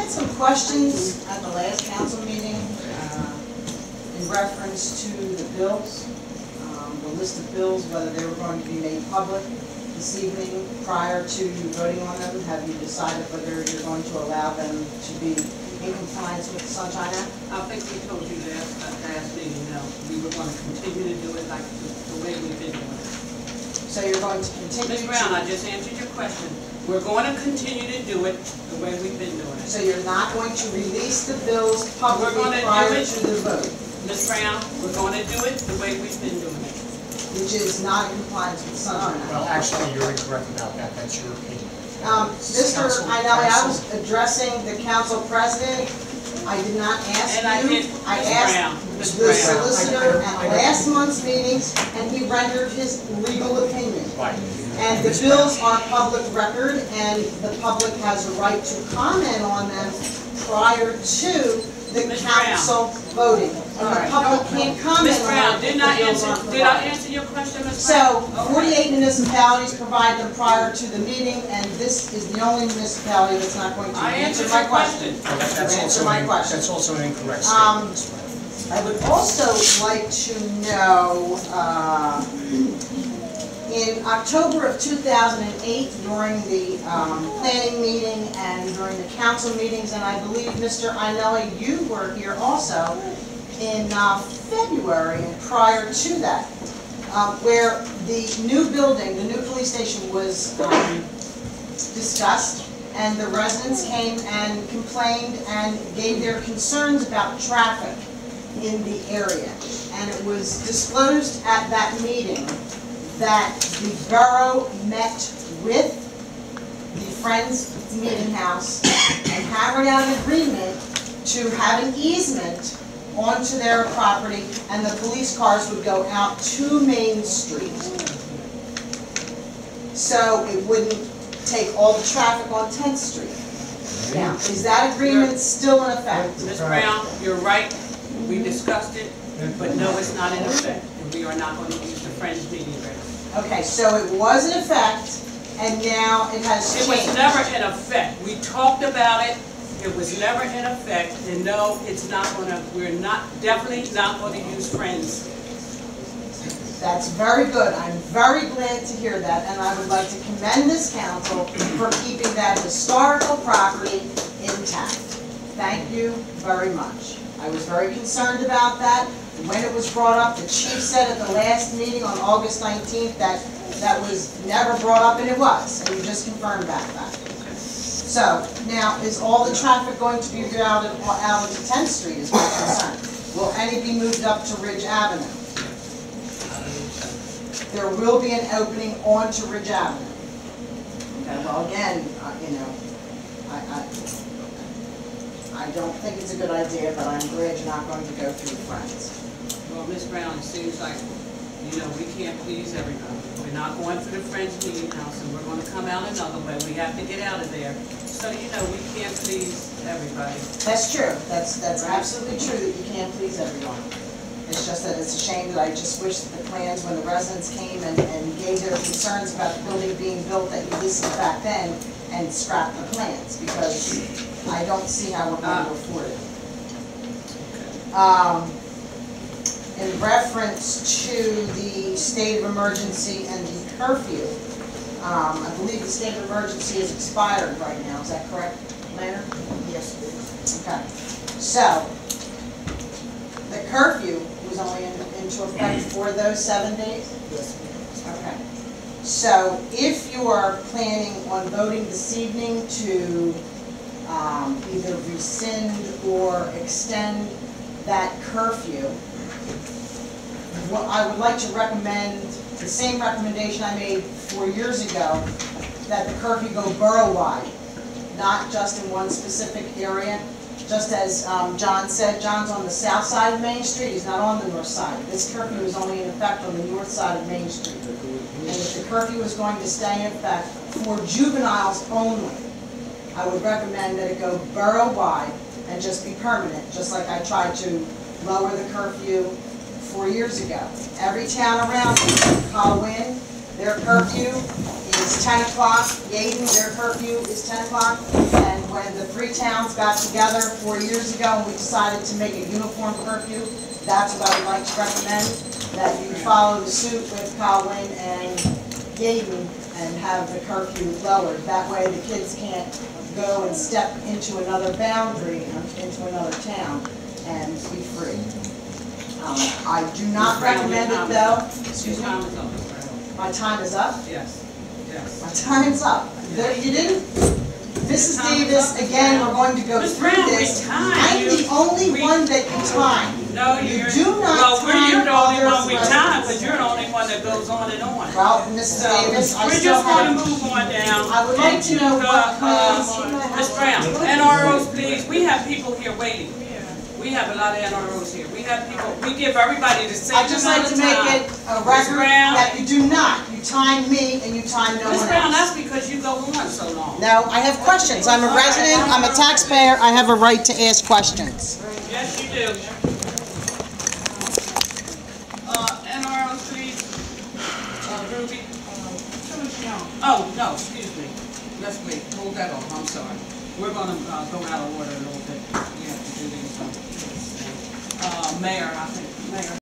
had some questions at the last council meeting in reference to the bills, the list of bills, whether they were going to be made public this evening prior to voting on them. Have you decided whether you're going to allow them to be in compliance with the Sunshine Act? I think we told you last meeting, we were going to continue to do it like the way we've been doing it. So you're going to continue Ms. Brown, I just answered your question. We're going to continue to do it the way we've been doing it. So you're not going to release the bills publicly We're gonna prior do it. to the vote, Ms. Brown, we're going to do it the way we've been doing it. which is not in compliance with the Sunshine Act. Well, actually, you're incorrect about that. That's your opinion. Mr. Inelli, I was addressing the council president. I did not ask And I you. did, I Ms. asked Brown, Ms. the Brown. solicitor at last month's meetings, and he rendered his legal opinion. Right. And the bills are public record, and the public has a right to comment on them prior to the Ms. Brown. council voting. And All the right. public can't comment Ms. on Brown, it. did if I the bills aren't answer provided. your question, Ms. So, Brown? 48 municipalities provide them prior to the meeting, and this is the only municipality that's not going to I answer answered my your question. question. Well, Answer my question. That's also an incorrect statement. Ms. Brown. I would also like to know, in October of 2008, during the planning meeting and during the council meetings, and I believe, Mr. Inelli, you were here also in February and prior to that, where the new building, the new police station was discussed, and the residents came and complained and gave their concerns about traffic in the area. And it was disclosed at that meeting that the borough met with the Friends Meeting House and hammered out an agreement to have an easement onto their property, and the police cars would go out to Main Street. So it wouldn't take all the traffic on 10th Street. Now, is that agreement still in effect? Ms. Brown, you're right. We discussed it, but no, it's not in effect. And we are not going to use the Friends meeting room. Okay, so it was in effect, and now it has It was changed. never in effect. We talked about it. It was never in effect. And no, it's not going to, we're not, definitely not going to use Friends. That's very good. I'm very glad to hear that, and I would like to commend this council for keeping that historical property intact. Thank you very much. I was very concerned about that. When it was brought up, the chief said at the last meeting on August 19th that that was never brought up, and it was, and you just confirmed that fact. So, now, is all the traffic going to be routed out into 10th Street is my concern? Will any be moved up to Ridge Avenue? There will be an opening onto Ridge Avenue. Okay, well, again, I don't think it's a good idea, but I'm glad you're not going to go through Friends. Well, Ms. Brown, it seems like, we can't please everybody. We're not going to the Friends meeting house, and we're going to come out another way. We have to get out of there. So, we can't please everybody. That's true. That's absolutely true that you can't please everyone. It's just that it's a shame that I just wish that the plans, when the residents came and gave their concerns about the building being built, that you listened back then and scrapped the plans, because I don't see how we're going to afford it. In reference to the state of emergency and the curfew, I believe the state of emergency is expired right now. Is that correct, Planner? Yes, it is. Okay. So, the curfew was only into effect for those 7 days? Yes, ma'am. Okay. So, if you are planning on voting this evening to either rescind or extend that curfew, what I would like to recommend, the same recommendation I made 4 years ago, that the curfew go borough-wide, not just in one specific area. Just as John said, John's on the south side of Main Street, he's not on the north side. This curfew is only in effect on the north side of Main Street. And if the curfew is going to stay in effect for juveniles only, I would recommend that it go borough-wide and just be permanent, just like I tried to lower the curfew 4 years ago. Every town around me, Colwyn, their curfew is is 10 o'clock. Yaden, their curfew is 10 o'clock. And when the three towns got together 4 years ago and we decided to make a uniform curfew, that's what I would like to recommend, that you follow the suit with Colwyn and Yaden and have the curfew lowered. That way the kids can't go and step into another boundary, into another town, and be free. I do not recommend it though. Excuse me? Your time is up, Ms. Brown. My time is up? Yes, yes. My time's up. You didn't, Mrs. Davis, again, we're going to go Ms. through Brown, this. we time I'm you. the only We- one that can time. No, You you're, do not well, you're time the only others' one we time, residents. but you're the only one that goes on and on. Well, Mrs. So, Davis, I we're still just gonna have, move on down. I would like to know what into Ms. Brown, NROs, please, we have people here waiting. We have a lot of NROs here. We have people, we give everybody the same I'd just like amount to of make time. it a record Brown. that you do not. You time me and you time no Ms. one Brown, else. that's because you go on so long. No, I have questions. I'm a resident, I'm a taxpayer, I have a right to ask questions. Yes, you do. NROs, please. Ruby. Oh, no, excuse me. Let's wait, hold that off, I'm sorry. We're gonna go out of order a little bit. We have to do these. Mayor, I think, Mayor.